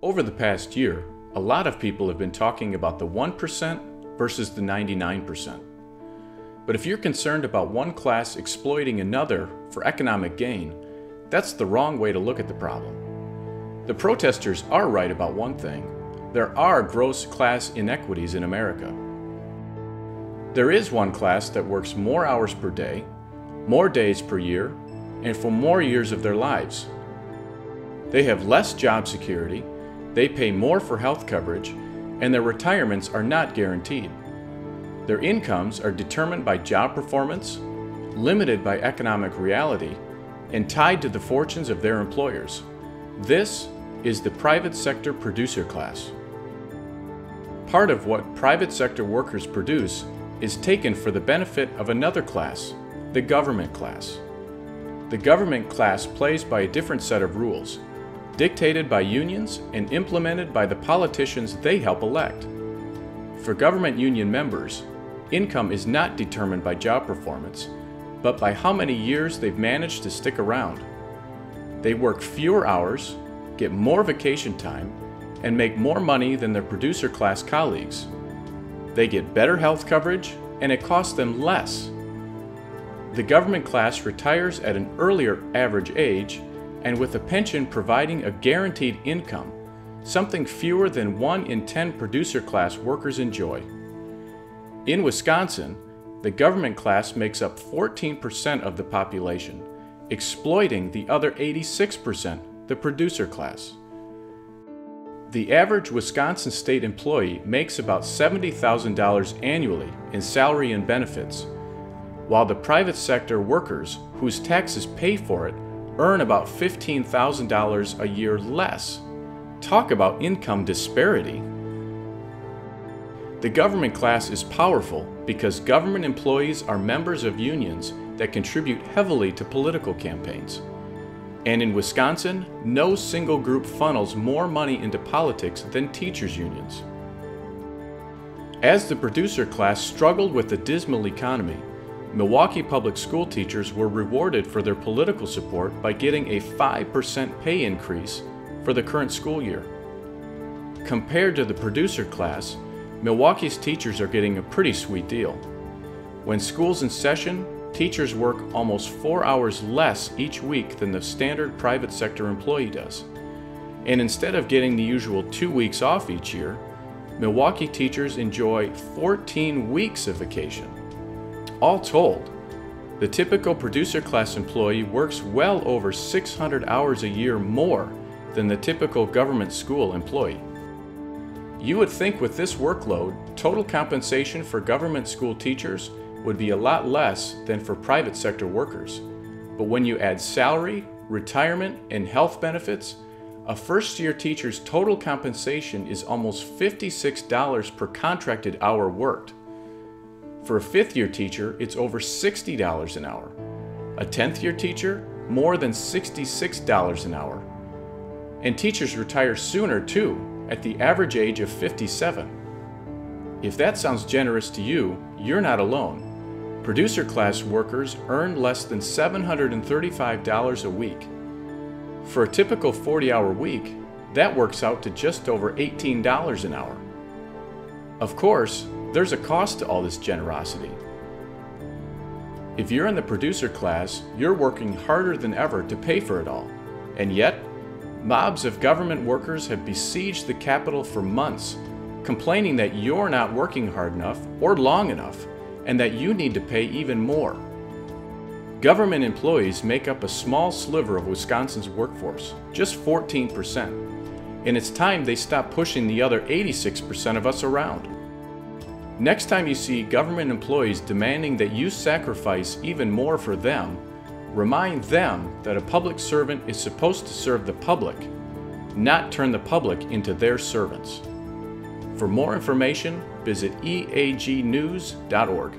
Over the past year, a lot of people have been talking about the 1% versus the 99%. But if you're concerned about one class exploiting another for economic gain, that's the wrong way to look at the problem. The protesters are right about one thing. There are gross class inequities in America. There is one class that works more hours per day, more days per year, and for more years of their lives. They have less job security, they pay more for health coverage, and their retirements are not guaranteed. Their incomes are determined by job performance, limited by economic reality, and tied to the fortunes of their employers. This is the private sector producer class. Part of what private sector workers produce is taken for the benefit of another class, the government class. The government class plays by a different set of rules, dictated by unions and implemented by the politicians they help elect. For government union members, income is not determined by job performance, but by how many years they've managed to stick around. They work fewer hours, get more vacation time, and make more money than their producer class colleagues. They get better health coverage, and it costs them less. The government class retires at an earlier average age, and with a pension providing a guaranteed income, something fewer than 1 in 10 producer class workers enjoy. In Wisconsin, the government class makes up 14% of the population, exploiting the other 86%, the producer class. The average Wisconsin state employee makes about $70,000 annually in salary and benefits, while the private sector workers, whose taxes pay for it, earn about $15,000 a year less. Talk about income disparity. The government class is powerful because government employees are members of unions that contribute heavily to political campaigns. And in Wisconsin, no single group funnels more money into politics than teachers' unions. As the producer class struggled with the dismal economy, Milwaukee public school teachers were rewarded for their political support by getting a 5% pay increase for the current school year. Compared to the producer class, Milwaukee's teachers are getting a pretty sweet deal. When school's in session, teachers work almost 4 hours less each week than the standard private sector employee does. And instead of getting the usual 2 weeks off each year, Milwaukee teachers enjoy 14 weeks of vacation. All told, the typical producer class employee works well over 600 hours a year more than the typical government school employee. You would think with this workload, total compensation for government school teachers would be a lot less than for private sector workers. But when you add salary, retirement, and health benefits, a first-year teacher's total compensation is almost $56 per contracted hour worked. For a fifth-year teacher, it's over $60 an hour. A 10th-year teacher, more than $66 an hour. And teachers retire sooner too, at the average age of 57. If that sounds generous to you, you're not alone. Producer class workers earn less than $735 a week. For a typical 40-hour week, that works out to just over $18 an hour. Of course, there's a cost to all this generosity. If you're in the producer class, you're working harder than ever to pay for it all. And yet, mobs of government workers have besieged the Capitol for months, complaining that you're not working hard enough or long enough, and that you need to pay even more. Government employees make up a small sliver of Wisconsin's workforce, just 14%, and it's time they stop pushing the other 86% of us around. Next time you see government employees demanding that you sacrifice even more for them, remind them that a public servant is supposed to serve the public, not turn the public into their servants. For more information, visit eagnews.org.